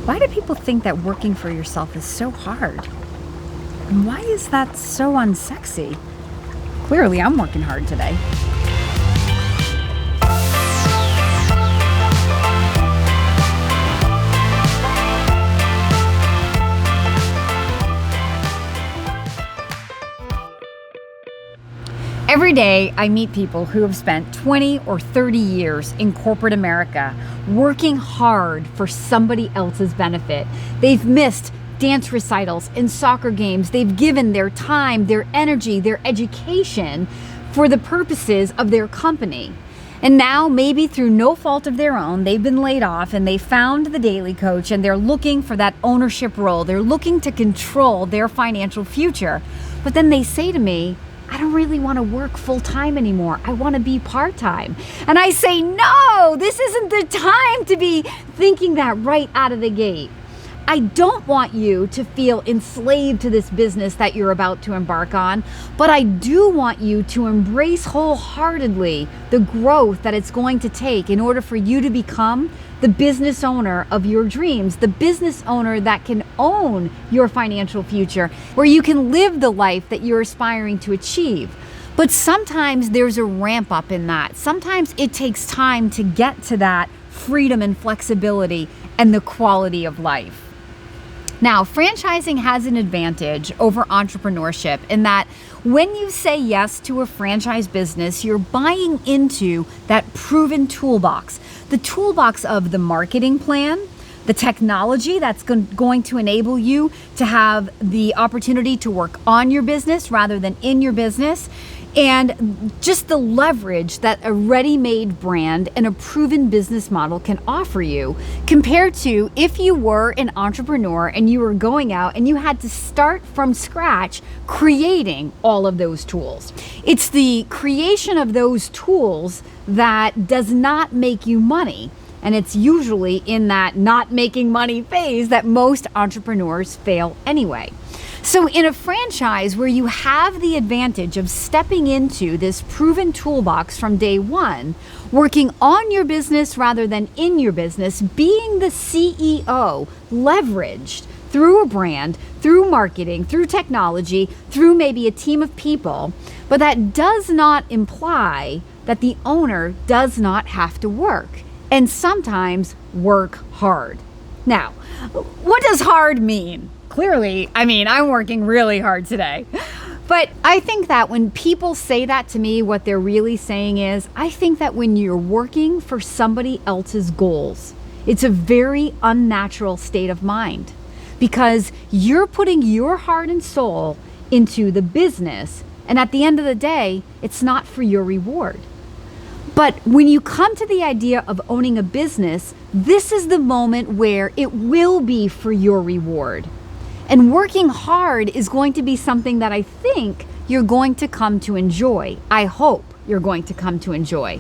Why do people think that working for yourself is so hard? And why is that so unsexy? Clearly, I'm working hard today. Every day, I meet people who have spent 20 or 30 years in corporate America working hard for somebody else's benefit. They've missed dance recitals and soccer games. They've given their time, their energy, their education for the purposes of their company. And now, maybe through no fault of their own, they've been laid off and they found the Daly Coach and they're looking for that ownership role. They're looking to control their financial future. But then they say to me, I don't really want to work full-time anymore. I want to be part-time. And I say, no, this isn't the time to be thinking that right out of the gate. I don't want you to feel enslaved to this business that you're about to embark on, but I do want you to embrace wholeheartedly the growth that it's going to take in order for you to become the business owner of your dreams, the business owner that can own your financial future, where you can live the life that you're aspiring to achieve. But sometimes there's a ramp up in that. Sometimes it takes time to get to that freedom and flexibility and the quality of life. Now, franchising has an advantage over entrepreneurship in that when you say yes to a franchise business, you're buying into that proven toolbox, the toolbox of the marketing plan, the technology that's going to enable you to have the opportunity to work on your business rather than in your business, and just the leverage that a ready-made brand and a proven business model can offer you compared to if you were an entrepreneur and you were going out and you had to start from scratch creating all of those tools. It's the creation of those tools that does not make you money. And it's usually in that not making money phase that most entrepreneurs fail anyway. So in a franchise where you have the advantage of stepping into this proven toolbox from day one, working on your business rather than in your business, being the CEO, leveraged through a brand, through marketing, through technology, through maybe a team of people, but that does not imply that the owner does not have to work, and sometimes work hard. Now, what does hard mean? Clearly, I'm working really hard today. But I think that when people say that to me, what they're really saying is, I think that when you're working for somebody else's goals, it's a very unnatural state of mind because you're putting your heart and soul into the business, and at the end of the day, it's not for your reward. But when you come to the idea of owning a business, this is the moment where it will be for your reward. And working hard is going to be something that I think you're going to come to enjoy. I hope you're going to come to enjoy.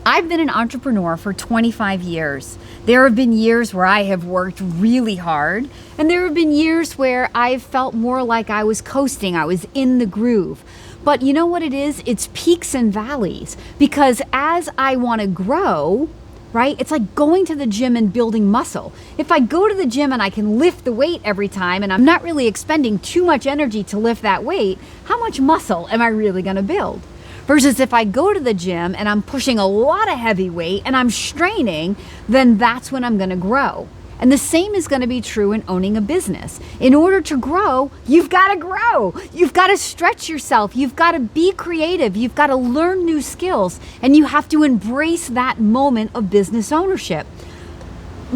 I've been an entrepreneur for 25 years. There have been years where I have worked really hard, and there have been years where I've felt more like I was coasting, I was in the groove. But you know what it is? It's peaks and valleys, because as I want to grow, right? It's like going to the gym and building muscle. If I go to the gym and I can lift the weight every time and I'm not really expending too much energy to lift that weight, how much muscle am I really going to build? Versus if I go to the gym and I'm pushing a lot of heavy weight and I'm straining, then that's when I'm going to grow. And the same is going to be true in owning a business. In order to grow, you've got to grow. You've got to stretch yourself. You've got to be creative. You've got to learn new skills. And you have to embrace that moment of business ownership.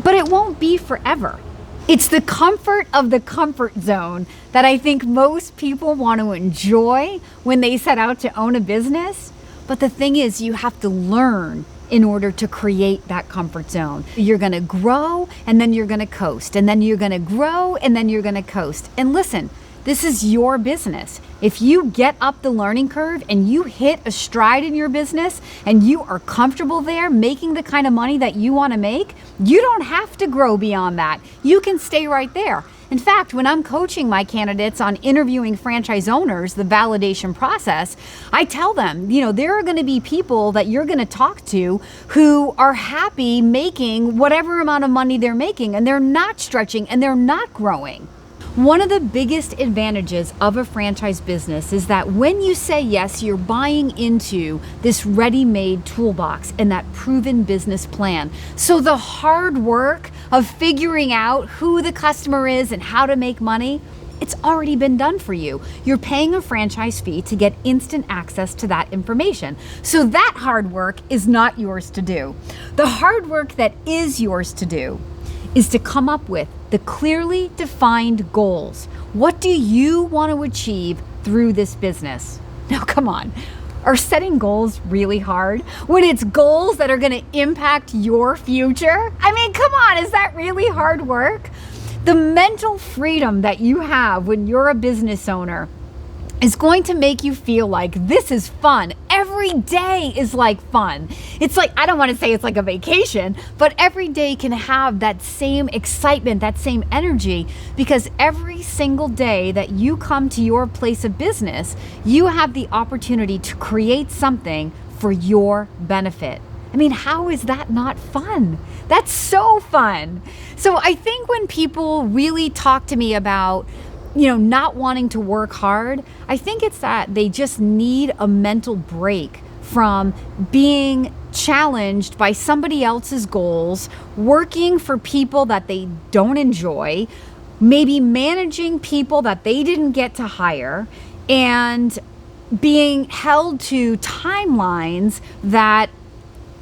But it won't be forever. It's the comfort of the comfort zone that I think most people want to enjoy when they set out to own a business. But the thing is, you have to learn in order to create that comfort zone. You're going to grow and then you're going to coast, and then you're going to grow and then you're going to coast. And listen, this is your business. If you get up the learning curve and you hit a stride in your business and you are comfortable there making the kind of money that you want to make, you don't have to grow beyond that. You can stay right there. In fact, when I'm coaching my candidates on interviewing franchise owners, the validation process, I tell them, there are going to be people that you're going to talk to who are happy making whatever amount of money they're making, and they're not stretching and they're not growing. One of the biggest advantages of a franchise business is that when you say yes, you're buying into this ready-made toolbox and that proven business plan. So the hard work of figuring out who the customer is and how to make money, it's already been done for you. You're paying a franchise fee to get instant access to that information. So that hard work is not yours to do. The hard work that is yours to do is to come up with the clearly defined goals. What do you want to achieve through this business? Now, come on. Are setting goals really hard when it's goals that are going to impact your future? I mean, come on, is that really hard work? The mental freedom that you have when you're a business owner is going to make you feel like this is fun. Every day is like fun. It's like, I don't want to say it's like a vacation, but every day can have that same excitement, that same energy, because every single day that you come to your place of business, you have the opportunity to create something for your benefit. I mean, how is that not fun? That's so fun. So I think when people really talk to me about not wanting to work hard, I think it's that they just need a mental break from being challenged by somebody else's goals, working for people that they don't enjoy, maybe managing people that they didn't get to hire, and being held to timelines that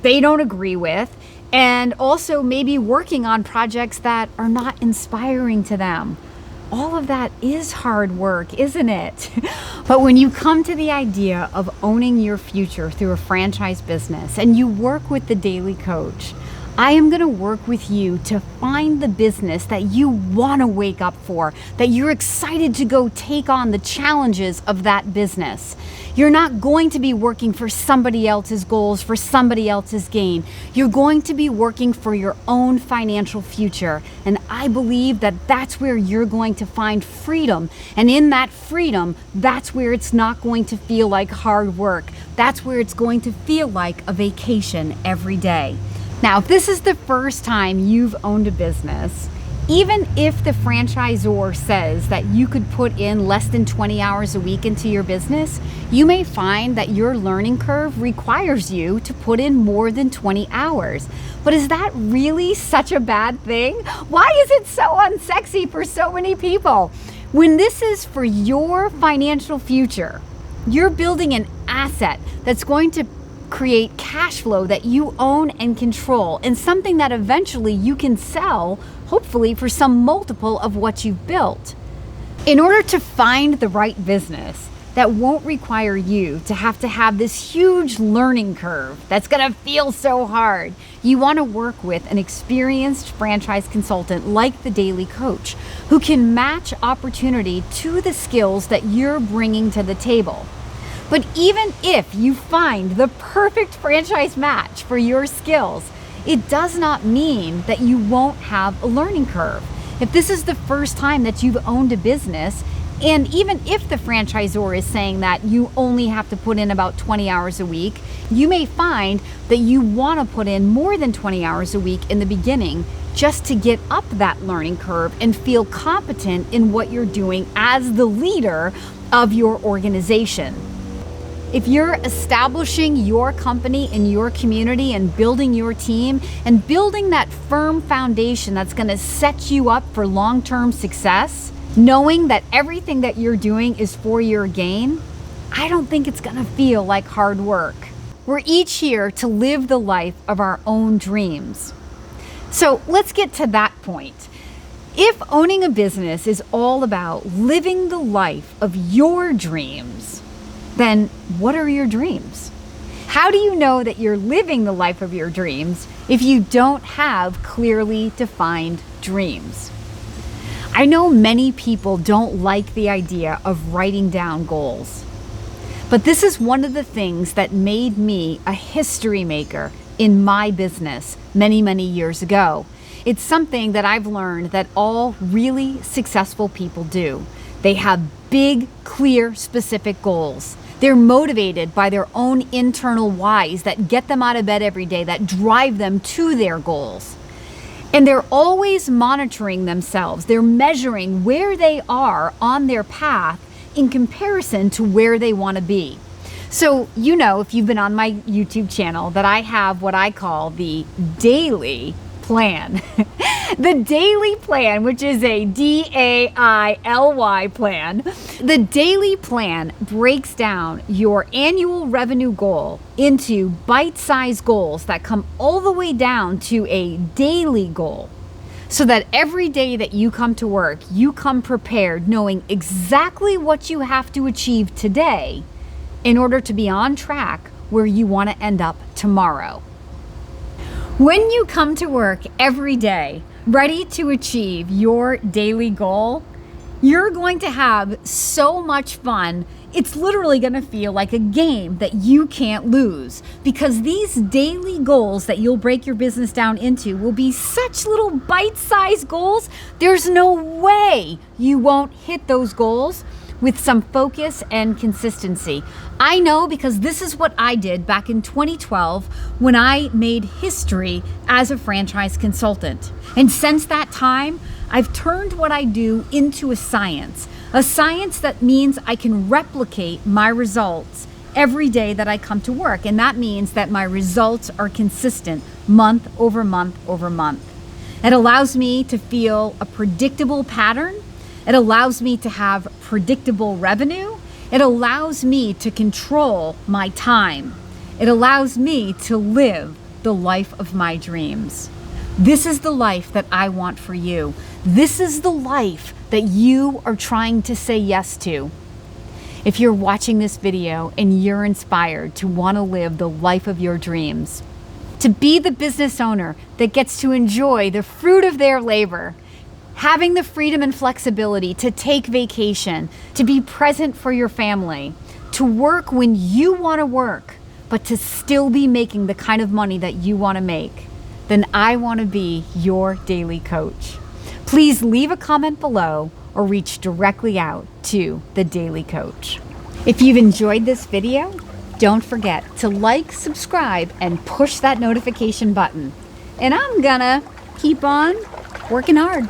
they don't agree with, and also maybe working on projects that are not inspiring to them. All of that is hard work, isn't it? But when you come to the idea of owning your future through a franchise business and you work with the Daly Coach, I am going to work with you to find the business that you want to wake up for, that you're excited to go take on the challenges of that business. You're not going to be working for somebody else's goals, for somebody else's gain. You're going to be working for your own financial future. And I believe that that's where you're going to find freedom. And in that freedom, that's where it's not going to feel like hard work. That's where it's going to feel like a vacation every day. Now, if this is the first time you've owned a business, even if the franchisor says that you could put in less than 20 hours a week into your business, you may find that your learning curve requires you to put in more than 20 hours. But is that really such a bad thing? Why is it so unsexy for so many people? When this is for your financial future, you're building an asset that's going to create cash flow that you own and control, and something that eventually you can sell, hopefully for some multiple of what you've built. In order to find the right business that won't require you to have this huge learning curve that's gonna feel so hard, you wanna work with an experienced franchise consultant like the Daly Coach, who can match opportunity to the skills that you're bringing to the table. But even if you find the perfect franchise match for your skills, it does not mean that you won't have a learning curve. If this is the first time that you've owned a business, and even if the franchisor is saying that you only have to put in about 20 hours a week, you may find that you want to put in more than 20 hours a week in the beginning just to get up that learning curve and feel competent in what you're doing as the leader of your organization. If you're establishing your company in your community and building your team and building that firm foundation that's going to set you up for long-term success, knowing that everything that you're doing is for your gain, I don't think it's going to feel like hard work. We're each here to live the life of our own dreams. So let's get to that point. If owning a business is all about living the life of your dreams, then what are your dreams? How do you know that you're living the life of your dreams if you don't have clearly defined dreams? I know many people don't like the idea of writing down goals, but this is one of the things that made me a history maker in my business many, many years ago. It's something that I've learned that all really successful people do. They have big, clear, specific goals. They're motivated by their own internal whys that get them out of bed every day, that drive them to their goals. And they're always monitoring themselves. They're measuring where they are on their path in comparison to where they want to be. So, you know, if you've been on my YouTube channel, that I have what I call the Daly plan. The Daly plan, which is a Daily plan. The Daly plan breaks down your annual revenue goal into bite-sized goals that come all the way down to a daily goal. So that every day that you come to work, you come prepared, knowing exactly what you have to achieve today in order to be on track where you want to end up tomorrow. When you come to work every day, ready to achieve your daily goal, you're going to have so much fun. It's literally going to feel like a game that you can't lose, because these daily goals that you'll break your business down into will be such little bite-sized goals. There's no way you won't hit those goals with some focus and consistency. I know, because this is what I did back in 2012 when I made history as a franchise consultant. And since that time, I've turned what I do into a science that means I can replicate my results every day that I come to work. And that means that my results are consistent month over month over month. It allows me to feel a predictable pattern. It allows me to have predictable revenue. It allows me to control my time. It allows me to live the life of my dreams. This is the life that I want for you. This is the life that you are trying to say yes to. If you're watching this video and you're inspired to want to live the life of your dreams, to be the business owner that gets to enjoy the fruit of their labor, having the freedom and flexibility to take vacation, to be present for your family, to work when you want to work, but to still be making the kind of money that you want to make, then I want to be your daily coach. Please leave a comment below or reach directly out to the Daly Coach. If you've enjoyed this video, don't forget to like, subscribe, and push that notification button. And I'm gonna keep on working hard.